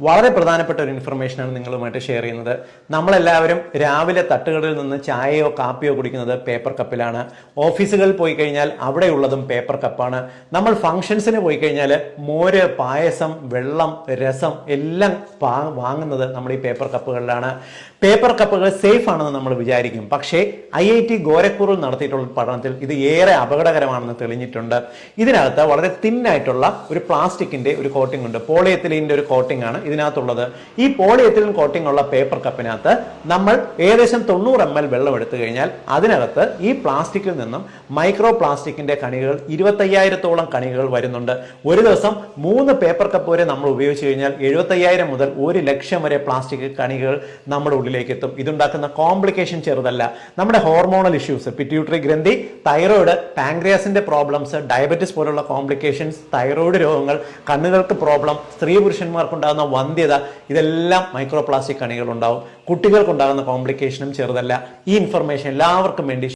വളരെ പ്രധാനപ്പെട്ട ഒരു ഇൻഫർമേഷനാണ് നിങ്ങളുമായിട്ട് ഷെയർ ചെയ്യുന്നത്. നമ്മളെല്ലാവരും രാവിലെ തട്ടുകളിൽ നിന്ന് ചായയോ കാപ്പിയോ കുടിക്കുന്നത് പേപ്പർ കപ്പിലാണ്. ഓഫീസുകളിൽ പോയി കഴിഞ്ഞാൽ അവിടെയുള്ളതും പേപ്പർ കപ്പാണ്. നമ്മൾ ഫംഗ്ഷൻസിന് പോയി കഴിഞ്ഞാൽ മോര്, പായസം, വെള്ളം, രസം എല്ലാം വാങ്ങുന്നത് നമ്മൾ ഈ പേപ്പർ കപ്പുകളിലാണ്. പേപ്പർ കപ്പുകൾ സേഫ് ആണെന്ന് നമ്മൾ വിചാരിക്കും. പക്ഷേ IIT ഗോരഖ്പൂരിൽ നടത്തിയിട്ടുള്ള പഠനത്തിൽ ഇത് ഏറെ അപകടകരമാണെന്ന് തെളിഞ്ഞിട്ടുണ്ട്. ഇതിനകത്ത് വളരെ തിന്നായിട്ടുള്ള ഒരു പ്ലാസ്റ്റിക്കിന്റെ ഒരു കോട്ടിംഗ് ഉണ്ട്. പോളിയെത്തിലീനിന്റെ ഒരു കോട്ടിംഗ് ആണ് ഇതിനകത്തുള്ളത്. ഈ പോളിയെത്തിലിൻ കോട്ടിംഗ് ഉള്ള പേപ്പർ കപ്പിനകത്ത് നമ്മൾ ഏകദേശം 90 ml വെള്ളം എടുത്തു കഴിഞ്ഞാൽ അതിനകത്ത് ഈ പ്ലാസ്റ്റിക്കിൽ നിന്നും മൈക്രോ പ്ലാസ്റ്റിക്കിന്റെ കണികകൾ 25,000-ഓളം കണികകൾ വരുന്നുണ്ട്. ഒരു ദിവസം 3 പേപ്പർ കപ്പ് വരെ നമ്മൾ ഉപയോഗിച്ച് കഴിഞ്ഞാൽ 75,000 മുതൽ 1,00,000 വരെ പ്ലാസ്റ്റിക് കണികകൾ നമ്മുടെ ഉള്ളിലേക്ക് എത്തും. ഇതുണ്ടാക്കുന്ന കോംപ്ലിക്കേഷൻ ചെറുതല്ല. നമ്മുടെ ഹോർമോണൽ ഇഷ്യൂസ്, പിറ്റ്യൂട്ടറി ഗ്രന്ഥി, തൈറോയിഡ്, പാൻക്രിയാസിന്റെ പ്രോബ്ലംസ്, ഡയബറ്റിസ് പോലുള്ള കോംപ്ലിക്കേഷൻസ്, തൈറോയിഡ് രോഗങ്ങൾ, കണ്ണുകൾക്ക് പ്രോബ്ലം, സ്ത്രീ പുരുഷന്മാർക്കുണ്ടാകുന്ന വന്ധ്യത, ഇതെല്ലാം മൈക്രോ പ്ലാസ്റ്റിക് കണികൾ ഉണ്ടാവും. കുട്ടികൾക്കുണ്ടാകുന്ന കോംപ്ലിക്കേഷനും ചെറുതല്ല. ഈ ഇൻഫർമേഷൻ എല്ലാവർക്കും വേണ്ടി